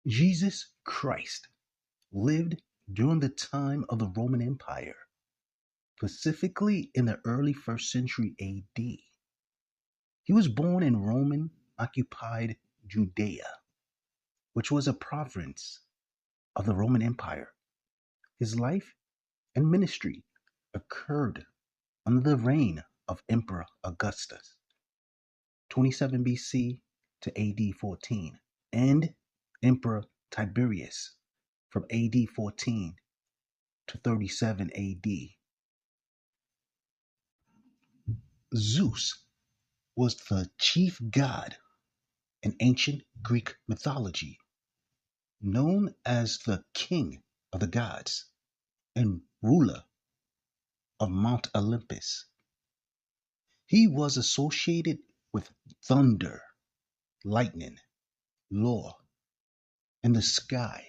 Jesus Christ lived during the time of the Roman Empire, specifically in the early 1st century AD. He was born in Roman occupied Judea, which was a province of the Roman Empire. His life and ministry occurred under the reign of Emperor Augustus, 27 BC to AD 14, and Emperor Tiberius from AD 14 to 37 AD. Zeus was the chief god in ancient Greek mythology, known as the king of the gods and ruler of Mount Olympus. He was associated with thunder, lightning, law, and the sky.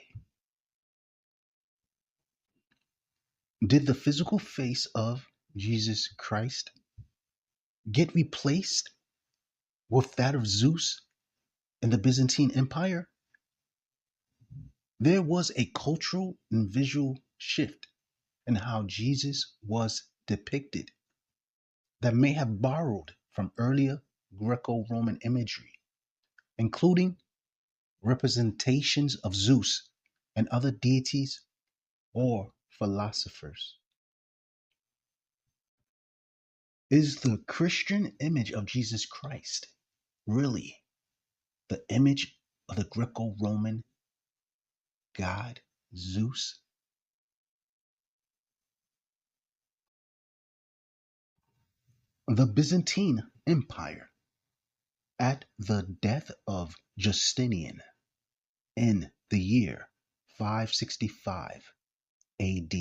Did the physical face of Jesus Christ get replaced with that of Zeus in the Byzantine Empire? There was a cultural and visual shift in how Jesus was depicted that may have borrowed from earlier Greco-Roman imagery, including representations of Zeus and other deities or philosophers. Is the Christian image of Jesus Christ really the image of the Greco-Roman god Zeus? The Byzantine Empire, at the death of Justinian in the year 565 AD.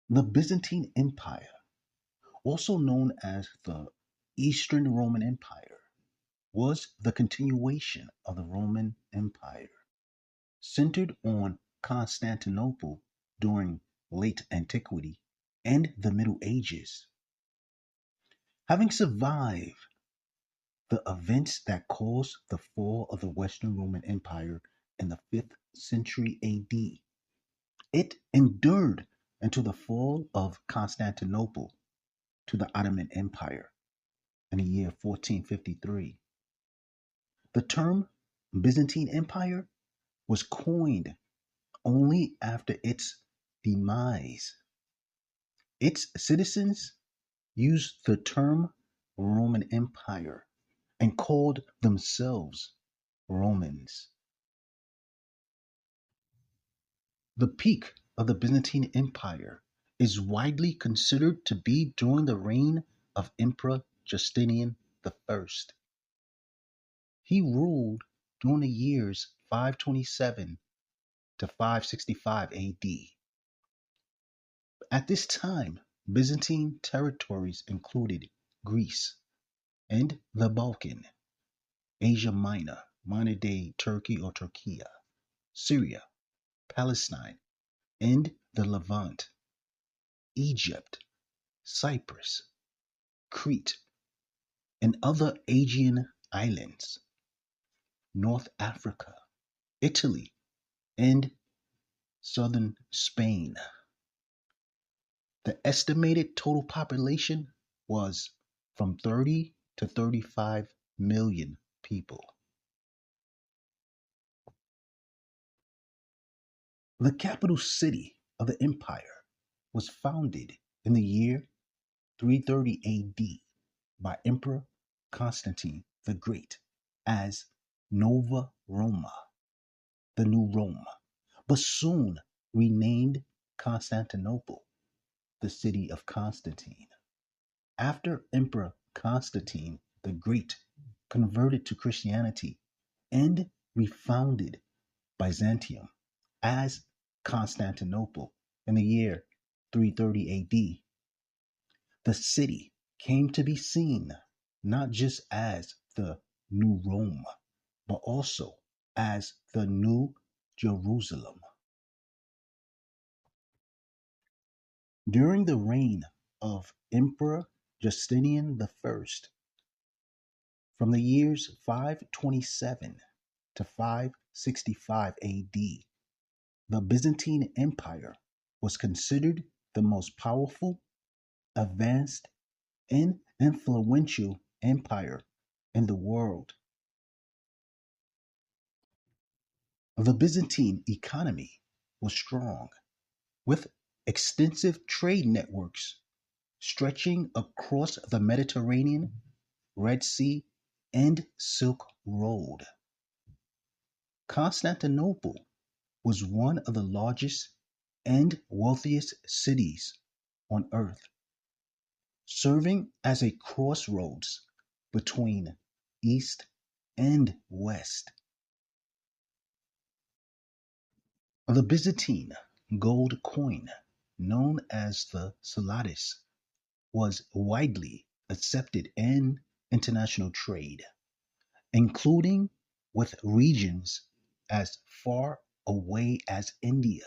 The Byzantine Empire, also known as the Eastern Roman Empire, was the continuation of the Roman Empire, centered on Constantinople during late antiquity and the Middle Ages. Having survived the events that caused the fall of the Western Roman Empire in the 5th century AD, it endured until the fall of Constantinople to the Ottoman Empire in the year 1453. The term Byzantine Empire was coined only after its demise. Its citizens used the term Roman Empire and called themselves Romans. The peak of the Byzantine Empire is widely considered to be during the reign of Emperor Justinian I. He ruled during the years 527 to 565 AD. At this time, Byzantine territories included Greece and the Balkan, Asia Minor, modern-day Turkey or Turkiya, Syria, Palestine, and the Levant, Egypt, Cyprus, Crete, and other Aegean islands, North Africa, Italy, and southern Spain. The estimated total population was from 30 to 35 million people. The capital city of the empire was founded in the year 330 AD by Emperor Constantine the Great as Nova Roma, the New Rome, but soon renamed Constantinople, the city of Constantine. After Emperor Constantine the Great converted to Christianity and refounded Byzantium as Constantinople in the year 330 AD, the city came to be seen not just as the New Rome, but also as the New Jerusalem. During the reign of Emperor Justinian I From the years 527 to 565 AD, the Byzantine Empire was considered the most powerful, advanced, and influential empire in the world. The Byzantine economy was strong, with extensive trade networks stretching across the Mediterranean, Red Sea, and Silk Road. Constantinople was one of the largest and wealthiest cities on earth, serving as a crossroads between East and West. The Byzantine gold coin, known as the zloty, was widely accepted in international trade, including with regions as far away as India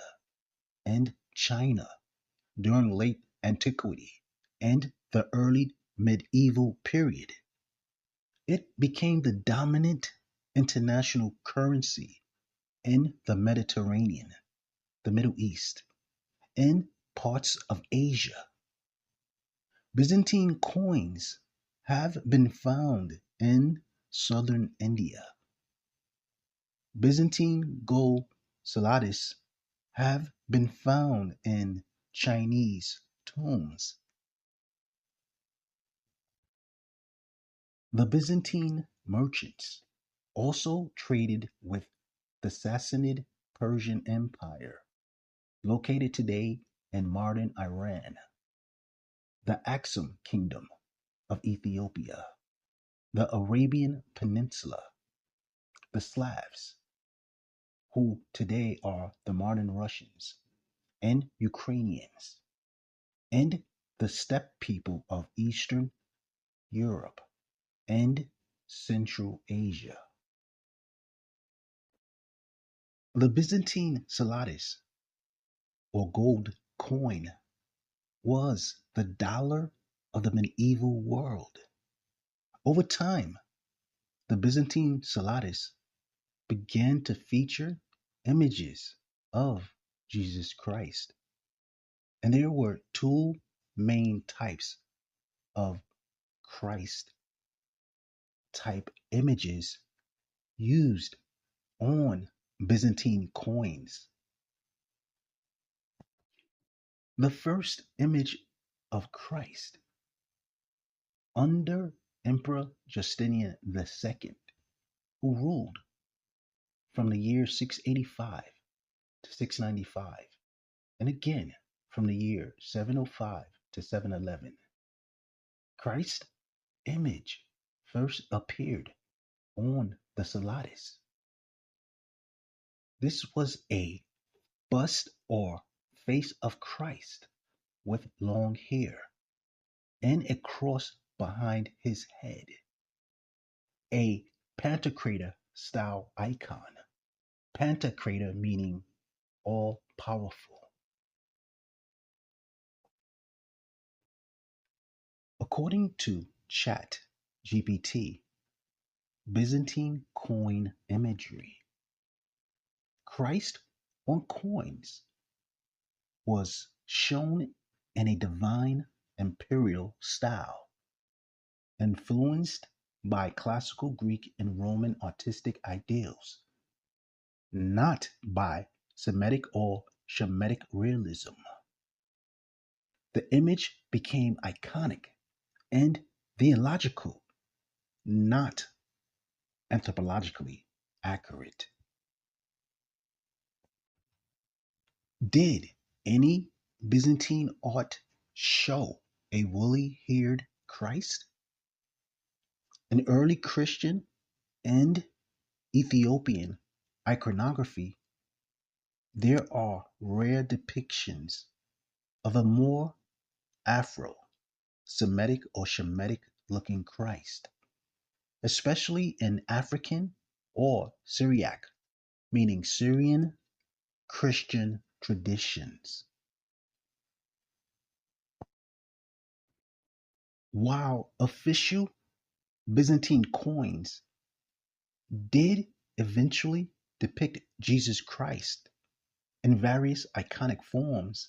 and China during late antiquity and the early medieval period. It became the dominant international currency in the Mediterranean, the Middle East, and parts of Asia. Byzantine coins have been found in southern India. Byzantine gold zlotys have been found in Chinese tombs. The Byzantine merchants also traded with the Sassanid Persian Empire, located today in modern Iran, the Aksum Kingdom of Ethiopia, the Arabian Peninsula, the Slavs, who today are the modern Russians and Ukrainians, and the steppe people of Eastern Europe and Central Asia. The Byzantine zlotys, or gold coin, was the dollar of the medieval world. Over time, the Byzantine zlotys began to feature images of Jesus Christ. And there were two main types of Christ type images used on Byzantine coins. The first image of Christ under Emperor Justinian II, who ruled from the year 685 to 695, and again from the year 705 to 711. Christ's image first appeared on the zlotys. This was a bust or face of Christ with long hair and a cross behind his head, a Pantokrator style icon. Pantokrator meaning all powerful. According to Chat GPT, Byzantine coin imagery, Christ on coins was shown in a divine imperial style, influenced by classical Greek and Roman artistic ideals, not by Semitic or Shemitic realism. The image became iconic and theological, not anthropologically accurate. Did any Byzantine art show a woolly haired Christ? In early Christian and Ethiopian iconography, there are rare depictions of a more Afro Semitic or Shemitic looking Christ, especially in African or Syriac, meaning Syrian Christian traditions. While official Byzantine coins did eventually depict Jesus Christ in various iconic forms.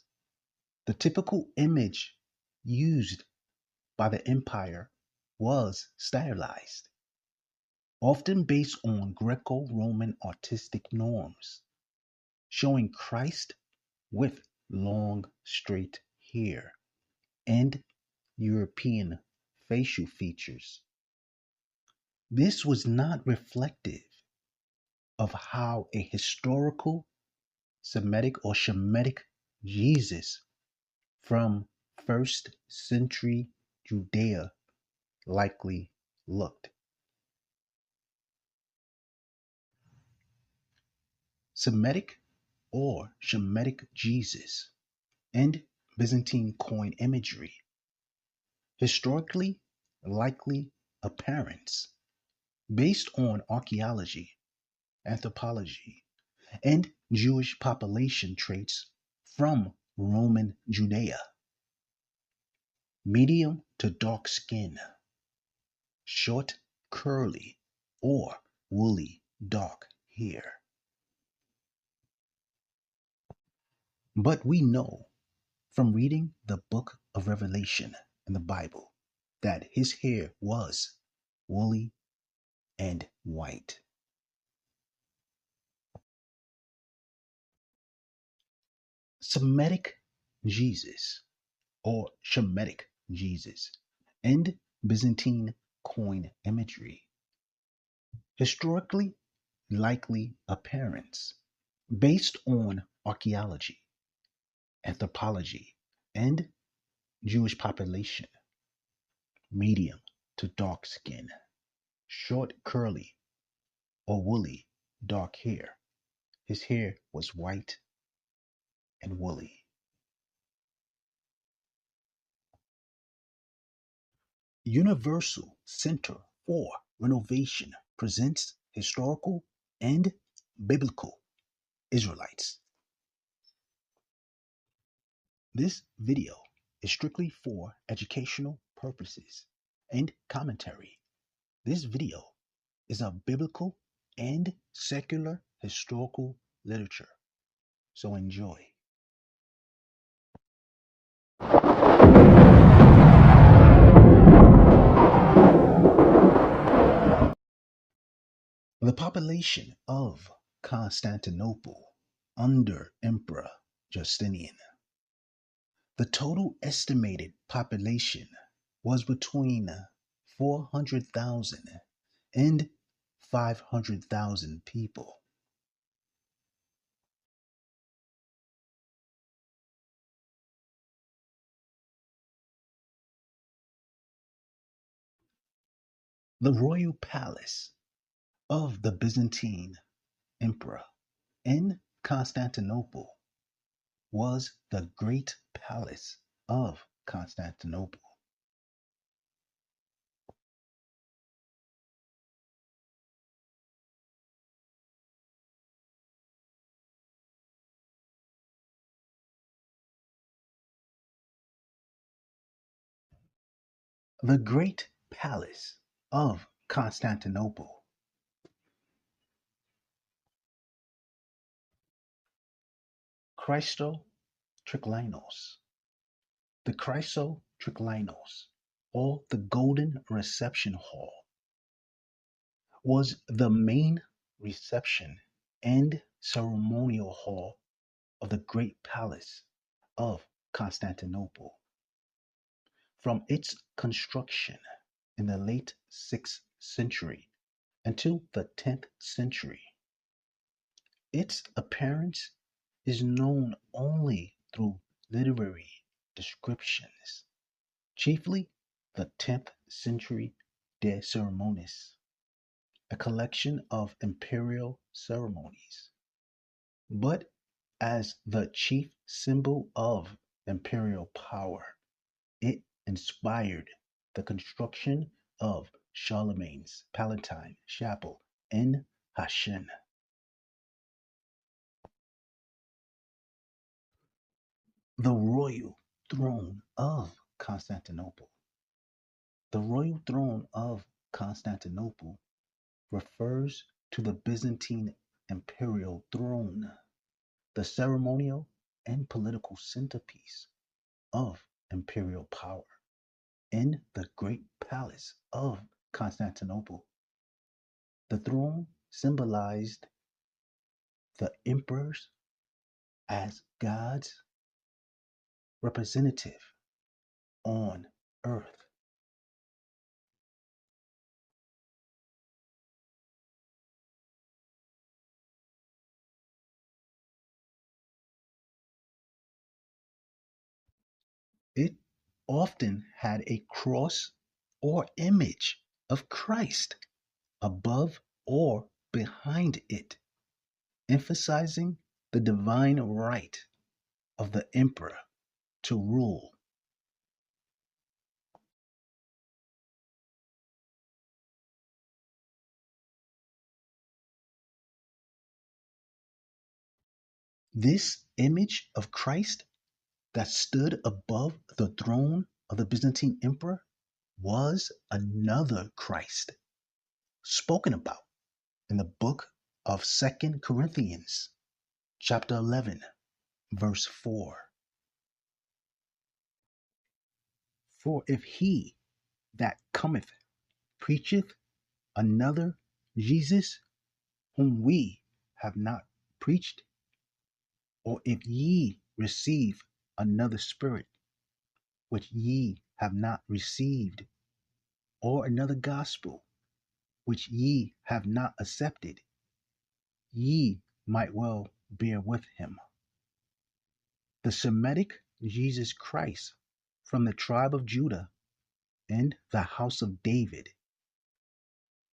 The typical image used by the empire was stylized, often based on Greco-Roman artistic norms, showing Christ with long, straight hair and European facial features. This was not reflective of how a historical Semitic or Shemitic Jesus from 1st century Judea likely looked. Semitic or Shemitic Jesus and Byzantine coin imagery, historically likely appearance based on archaeology, anthropology, and Jewish population traits from Roman Judea. Medium to dark skin, short, curly, or woolly dark hair. But we know from reading the book of Revelation in the Bible that his hair was woolly and white. Semitic Jesus or Shemitic Jesus and Byzantine coin imagery. Historically likely appearance based on archaeology, anthropology, and Jewish population. Medium to dark skin, short curly or woolly dark hair. His hair was white and woolly. Universal Center for Renovation presents historical and biblical Israelites. This video is strictly for educational purposes and commentary. This video is of biblical and secular historical literature, so enjoy. The population of Constantinople under Emperor Justinian. The total estimated population was between 400,000 and 500,000 people. The royal palace of the Byzantine Emperor in Constantinople was the Great Palace of Constantinople. The Great Palace of Constantinople. Christotriclinos. The Christotriclinos, or the Golden Reception Hall, was the main reception and ceremonial hall of the Great Palace of Constantinople. From its construction in the late 6th century until the 10th century, its appearance is known only through literary descriptions, chiefly the 10th century De Ceremoniis, a collection of imperial ceremonies. But as the chief symbol of imperial power, it inspired the construction of Charlemagne's Palatine Chapel in Aachen. The royal throne of Constantinople. The royal throne of Constantinople refers to the Byzantine imperial throne, the ceremonial and political centerpiece of imperial power in the great palace of Constantinople. The throne symbolized the emperors as God's representative on earth. It often had a cross or image of Christ above or behind it, emphasizing the divine right of the emperor to rule. This image of Christ that stood above the throne of the Byzantine emperor was another Christ spoken about in the book of 2 Corinthians, chapter 11, verse 4. For if he that cometh preacheth another Jesus whom we have not preached, or if ye receive another spirit which ye have not received, or another gospel which ye have not accepted, ye might well bear with him. The Shemitic Jesus Christ from the tribe of Judah and the house of David.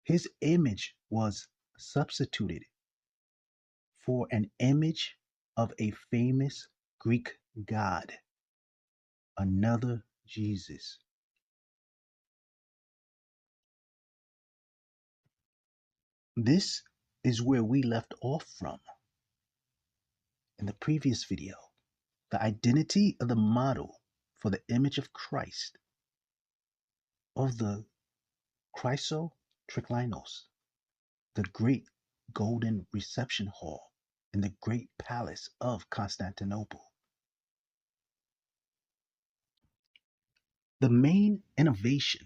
His image was substituted for an image of a famous Greek god, another Jesus. This is where we left off from in the previous video. The identity of the model for the image of Christ, of the Chrysotriklinos, the great golden reception hall in the great palace of Constantinople. The main innovation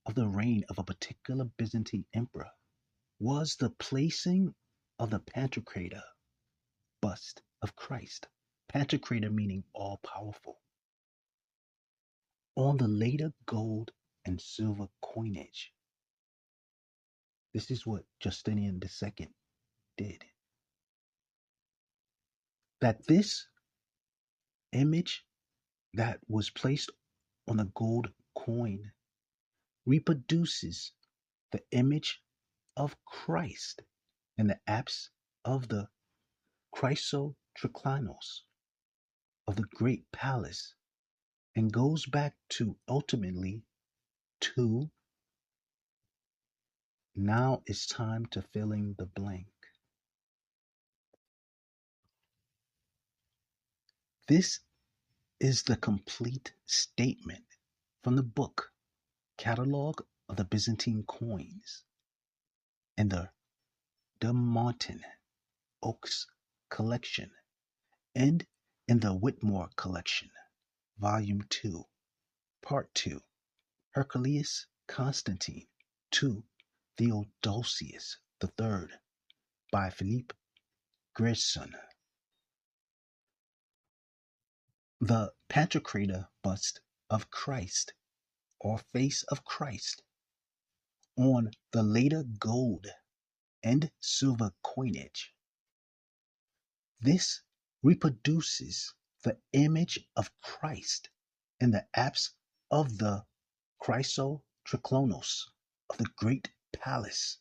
of the reign of a particular Byzantine emperor was the placing of the Pantokrator bust of Christ, Pantokrator meaning all-powerful, on the later gold and silver coinage. This is what Justinian II did. That this image that was placed on the gold coin reproduces the image of Christ in the apse of the Chrysotriklinos of the great palace, and goes back to ultimately to now it's time to fill in the blank. This is the complete statement from the book Catalogue of the Byzantine Coins and the De Martin Oaks collection, and in the Whitmore collection, Volume 2, Part 2, Herculeus Constantine to Theodosius III by Philippe Grierson. The Pantokrator bust of Christ, or face of Christ, on the later gold and silver coinage. This reproduces the image of Christ in the apse of the Chrysotriklinos of the great palace,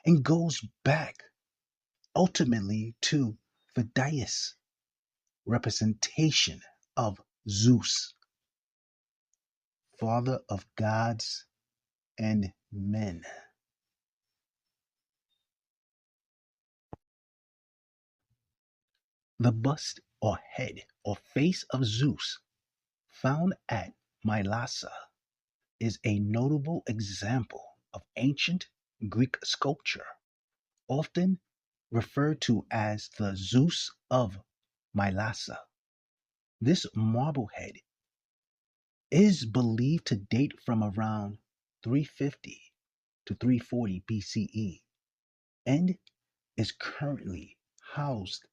and goes back ultimately to Phidias' representation of Zeus, father of gods and men. The bust or head or face of Zeus found at Mylasa is a notable example of ancient Greek sculpture, often referred to as the Zeus of Mylasa. This marble head is believed to date from around 350 to 340 BCE and is currently housed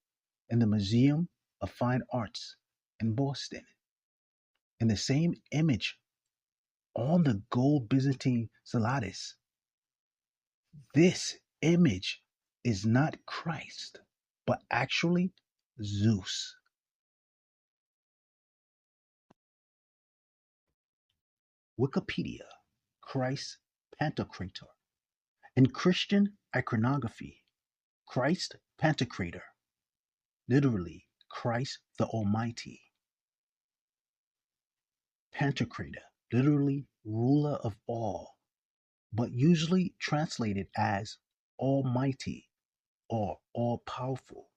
in the Museum of Fine Arts in Boston. In the same image on the gold Byzantine Salatis, this image is not Christ, but actually Zeus. Wikipedia, Christ Pantokrator. In Christian iconography, Christ Pantokrator, literally Christ the Almighty. Pantokrator, literally ruler of all, but usually translated as Almighty or all-powerful.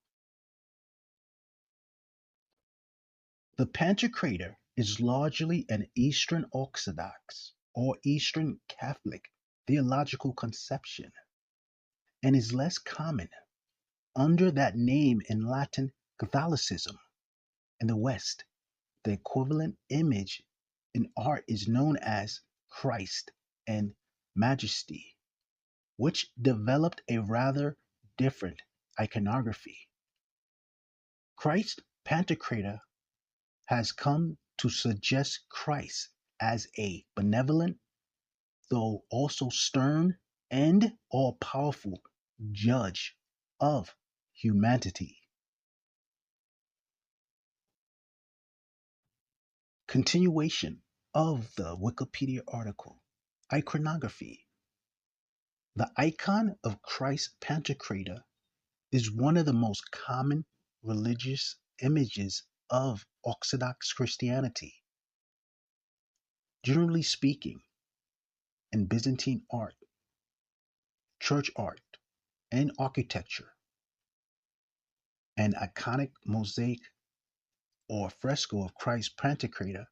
The Pantokrator is largely an Eastern Orthodox or Eastern Catholic theological conception and is less common under that name in Latin Catholicism. In the West, the equivalent image in art is known as Christ and Majesty, which developed a rather different iconography. Christ Pantokrator has come to suggest Christ as a benevolent, though also stern and all-powerful judge of humanity. Continuation of the Wikipedia article. Iconography. The icon of Christ Pantokrator is one of the most common religious images of Orthodox Christianity. Generally speaking, in Byzantine art, church art, and architecture, an iconic mosaic or fresco of Christ Pantokrator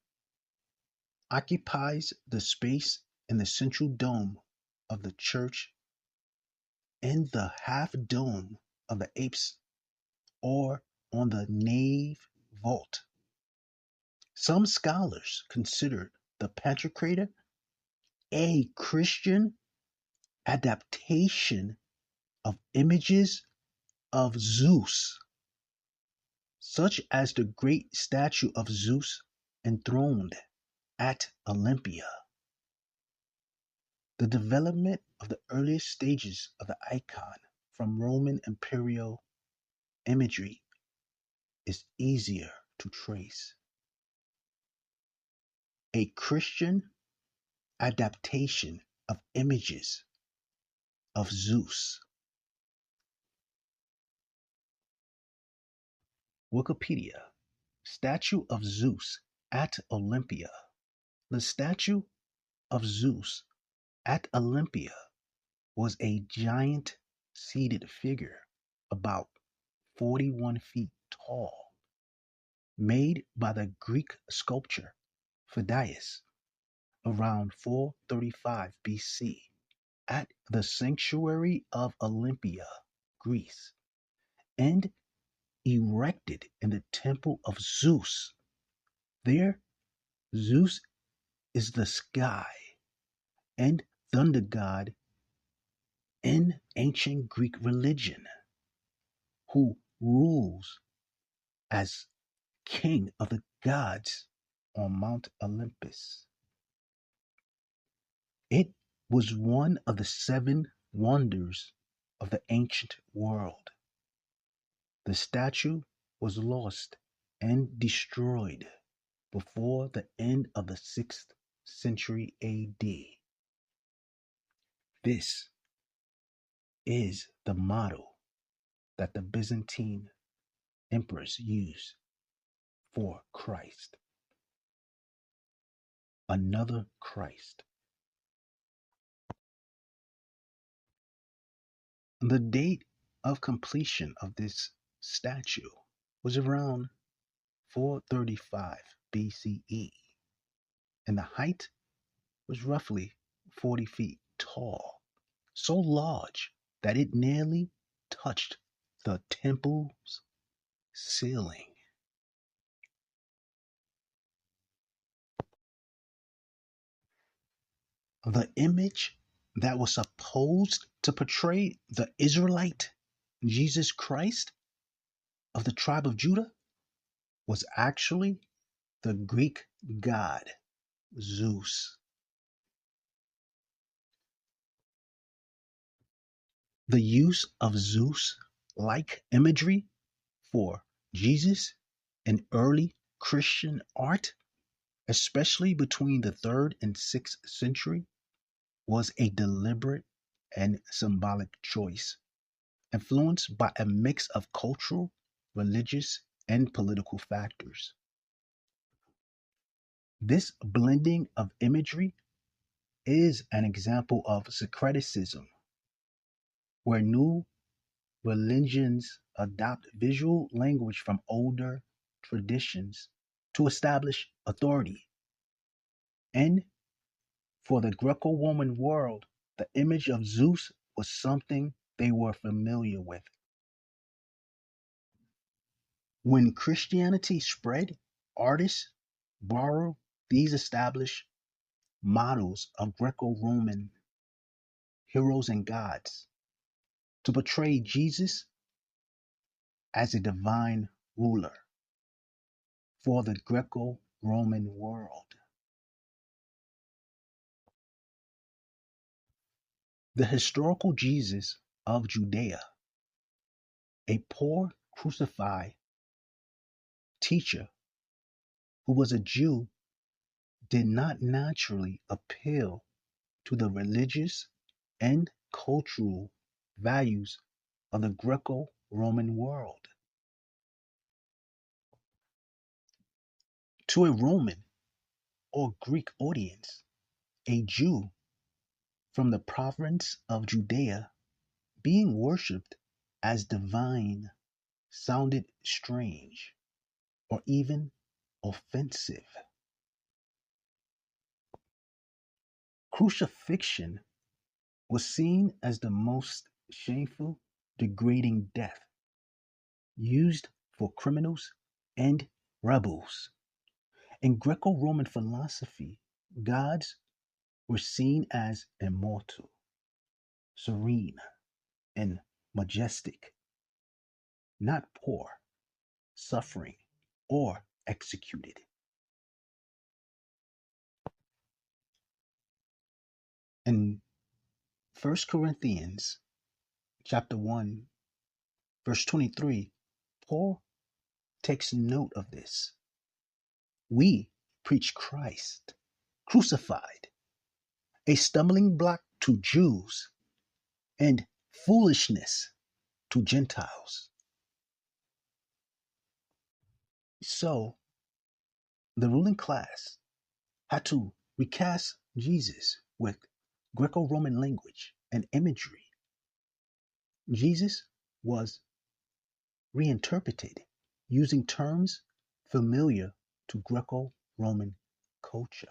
occupies the space in the central dome of the church and the half dome of the apse or on the nave vault. Some scholars consider the Pantokrator a Christian adaptation of images of Zeus, such as the great statue of Zeus enthroned at Olympia. The development of the earliest stages of the icon from Roman imperial imagery is easier to trace. A Christian adaptation of images of Zeus. Wikipedia, Statue of Zeus at Olympia. The statue of Zeus at Olympia was a giant seated figure about 41 feet tall, made by the Greek sculptor Phidias around 435 BC at the sanctuary of Olympia, Greece, and erected in the temple of Zeus. There, Zeus is the sky and thunder god in ancient Greek religion, who rules as king of the gods on Mount Olympus. It was one of the 7 wonders of the ancient world. The statue was lost and destroyed before the end of the 6th century AD. This is the model that the Byzantine emperors used for Christ. Another Christ. The date of completion of this statue was around 435 BCE, and the height was roughly 40 feet tall, so large that it nearly touched the temple's ceiling. The image that was supposed to portray the Israelite Jesus Christ of the tribe of Judah was actually the Greek god Zeus. The use of Zeus-like imagery for Jesus in early Christian art, especially between the 3rd and 6th century, was a deliberate and symbolic choice, influenced by a mix of cultural, religious, and political factors. This blending of imagery is an example of syncretism, where new religions adopt visual language from older traditions to establish authority. And for the Greco-Roman world, the image of Zeus was something they were familiar with. When Christianity spread, artists borrowed these established models of Greco-Roman heroes and gods to portray Jesus as a divine ruler for the Greco-Roman world. The historical Jesus of Judea, a poor crucified teacher who was a Jew, did not naturally appeal to the religious and cultural values of the Greco-Roman world. To a Roman or Greek audience, a Jew from the province of Judea being worshipped as divine sounded strange or even offensive. Crucifixion was seen as the most shameful, degrading death used for criminals and rebels. In Greco-Roman philosophy, gods were seen as immortal, serene, and majestic, not poor, suffering, or executed. In 1 Corinthians chapter 1, verse 23, Paul takes note of this. We preach Christ crucified, a stumbling block to Jews and foolishness to Gentiles. So the ruling class had to recast Jesus with Greco-Roman language and imagery. Jesus was reinterpreted using terms familiar to Greco-Roman culture.